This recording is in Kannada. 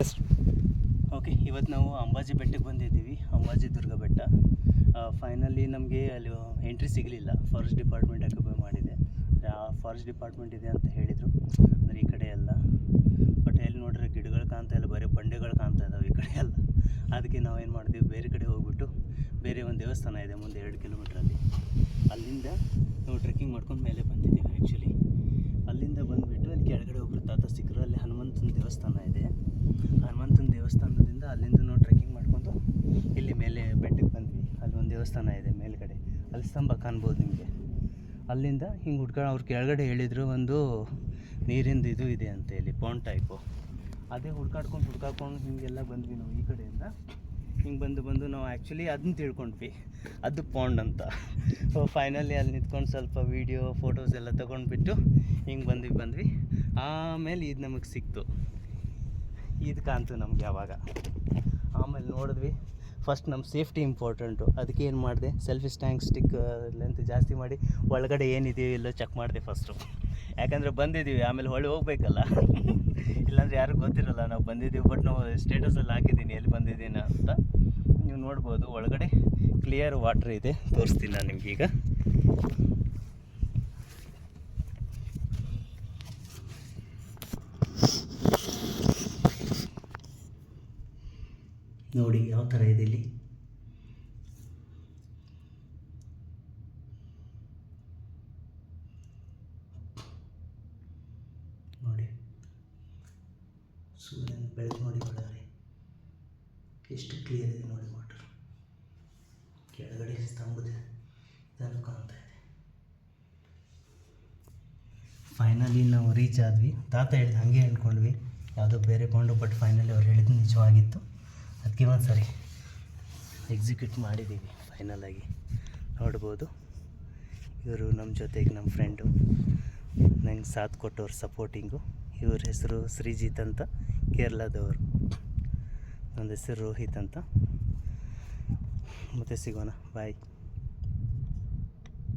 ಓಕೆ, ಇವತ್ತು ನಾವು ಅಂಬಾಜಿ ಬೆಟ್ಟಕ್ಕೆ ಬಂದಿದ್ದೀವಿ. ಅಂಬಾಜಿ ದುರ್ಗ ಬೆಟ್ಟ. ಫೈನಲಿ ನಮಗೆ ಅಲ್ಲಿ ಎಂಟ್ರಿ ಸಿಗಲಿಲ್ಲ. ಫಾರೆಸ್ಟ್ ಡಿಪಾರ್ಟ್ಮೆಂಟ್ ಆಕ್ಯುಪೈ ಮಾಡಿದೆ. ಫಾರೆಸ್ಟ್ ಡಿಪಾರ್ಟ್ಮೆಂಟ್ ಇದೆ ಅಂತ ಹೇಳಿದರು. ಅಂದರೆ ಈ ಕಡೆ ಎಲ್ಲ ಬಟ್ ಎಲ್ಲಿ ನೋಡ್ರೆ ಗಿಡಗಳು ಕಾಣ್ತಾ ಇಲ್ಲ, ಬರೀ ಬಂಡೆಗಳು ಕಾಣ್ತಾ ಇದ್ದಾವೆ ಈ ಕಡೆ ಎಲ್ಲ. ಅದಕ್ಕೆ ನಾವೇನು ಮಾಡಿದ್ವಿ, ಬೇರೆ ಕಡೆ ಹೋಗ್ಬಿಟ್ಟು ಬೇರೆ ಒಂದು ದೇವಸ್ಥಾನ ಇದೆ ಮುಂದೆ 2 ಕಿಲೋಮೀಟ್ರಲ್ಲಿ. ಅಲ್ಲಿಂದ ನಾವು ಟ್ರೆಕ್ಕಿಂಗ್ ಮಾಡ್ಕೊಂಡು ಮೇಲೆ ಬಂದಿದ್ದೀವಿ. ಆ್ಯಕ್ಚುಲಿ ಅಲ್ಲಿಂದ ಬಂದುಬಿಟ್ಟು ಅಲ್ಲಿ ಕೆಳಗಡೆ ಒಬ್ಬರು ತಾತ ಸಿಕ್ಕರು. ಅಲ್ಲಿ ಹನುಮಂತನ ದೇವಸ್ಥಾನ ಇದೆ. ಹನುಮಂತನ ದೇವಸ್ಥಾನದಿಂದ ಅಲ್ಲಿಂದ ನಾವು ಟ್ರೆಕ್ಕಿಂಗ್ ಮಾಡ್ಕೊಂಡು ಇಲ್ಲಿ ಮೇಲೆ ಬೆಟ್ಟಕ್ಕೆ ಬಂದ್ವಿ. ಅಲ್ಲಿ ಒಂದು ದೇವಸ್ಥಾನ ಇದೆ ಮೇಲ್ಗಡೆ, ಅಲ್ಲಿ ಸ್ತಂಭ ಕಾಣ್ಬೋದು ನಿಮಗೆ. ಅಲ್ಲಿಂದ ಹಿಂಗೆ ಹುಡ್ಕೊಂಡು ಅವ್ರು ಕೆಳಗಡೆ ಹೇಳಿದರು ಒಂದು ನೀರಿಂದು ಇದು ಇದೆ ಅಂತ, ಇಲ್ಲಿ ಪಾಂಡ್ ಟೈಪು. ಅದೇ ಹುಡ್ಕಾಡ್ಕೊಂಡು ಹೀಗೆಲ್ಲ ಬಂದ್ವಿ ನಾವು ಈ ಕಡೆಯಿಂದ. ಹಿಂಗೆ ಬಂದು ನಾವು ಆ್ಯಕ್ಚುಲಿ ಅದನ್ನ ತಿಳ್ಕೊಂಡ್ವಿ, ಅದು ಪಾಂಡ್ ಅಂತ. ಸೊ ಫೈನಲಿ ಅಲ್ಲಿ ನಿಂತ್ಕೊಂಡು ಸ್ವಲ್ಪ ವೀಡಿಯೋ ಫೋಟೋಸ್ ಎಲ್ಲ ತೊಗೊಂಡ್ಬಿಟ್ಟು ಹಿಂಗೆ ಬಂದ್ವಿ. ಆಮೇಲೆ ಇದು ನಮಗೆ ಸಿಕ್ತು, ಇದು ಕಾಣ್ತು ನಮ್ಗೆ ಯಾವಾಗ. ಆಮೇಲೆ ನೋಡಿದ್ವಿ. ಫಸ್ಟ್ ನಮ್ಮ ಸೇಫ್ಟಿ ಇಂಪಾರ್ಟೆಂಟು. ಅದಕ್ಕೆ ಏನು ಮಾಡಿದೆ, ಸೆಲ್ಫಿ ಸ್ಟಿಕ್ ಲೆಂತ್ ಜಾಸ್ತಿ ಮಾಡಿ ಒಳಗಡೆ ಏನಿದೆಯೋ ಇಲ್ಲೋ ಚೆಕ್ ಮಾಡಿದೆ ಫಸ್ಟು. ಯಾಕಂದರೆ ಬಂದಿದ್ದೀವಿ, ಆಮೇಲೆ ಹೊಳ್ಳಿ ಹೋಗ್ಬೇಕಲ್ಲ. ಇಲ್ಲಾಂದರೆ ಯಾರು ಗೊತ್ತಿರಲ್ಲ ನಾವು ಬಂದಿದ್ದೀವಿ. ಬಟ್ ನಾವು ಸ್ಟೇಟಸಲ್ಲಿ ಹಾಕಿದ್ದೀನಿ ಎಲ್ಲಿ ಬಂದಿದ್ದೀನಿ ಅಂತ. ನೀವು ನೋಡ್ಬೋದು ಒಳಗಡೆ ಕ್ಲಿಯರ್ ವಾಟ್ರ್ ಇದೆ. ತೋರಿಸ್ತೀನಿ ನಾನು ನಿಮಗೀಗ. ನೋಡಿ ಯಾವ ಥರ ಇದೆ ಇಲ್ಲಿ. ನೋಡಿ ಸೂರ್ಯನ ಬೆಳಕು ನೋಡಿ ಒಳಗಡೆ ಎಷ್ಟು ಕ್ಲಿಯರ್ ಇದೆ ನೋಡಿ ವಾಟರ್. ಕೆಳಗಡೆ ಸ್ತಂಭದ ಇದನ್ನು ಕಾಣ್ತಾ ಇದೆ. ಫೈನಲಿ ನಾವು ರೀಚ್ ಆದ್ವಿ. ತಾತ ಹೇಳಿದ ಹಾಗೆ ಅಂದ್ಕೊಂಡ್ವಿ ಯಾವುದೋ ಬೇರೆ ಪಾಂಡು, ಬಟ್ ಫೈನಲಿ ಅವ್ರು ಹೇಳಿದ್ದು ನಿಜವಾಗಿತ್ತು. ಅದಕ್ಕೆ ಒಂದು ಸರಿ ಎಕ್ಸಿಕ್ಯೂಟ್ ಮಾಡಿದ್ದೀವಿ ಫೈನಲಾಗಿ. ನೋಡ್ಬೋದು ಇವರು ನಮ್ಮ ಜೊತೆಗೆ ನಮ್ಮ ಫ್ರೆಂಡು, ನಂಗೆ ಸಾಥ್ ಕೊಟ್ಟವ್ರು ಸಪೋರ್ಟಿಂಗು. ಇವ್ರ ಹೆಸರು ಶ್ರೀಜಿತ್ ಅಂತ, ಕೇರಳದವರು. ನನ್ನ ಹೆಸರು ರೋಹಿತ್ ಅಂತ. ಮತ್ತೆ ಸಿಗೋಣ, ಬಾಯ್.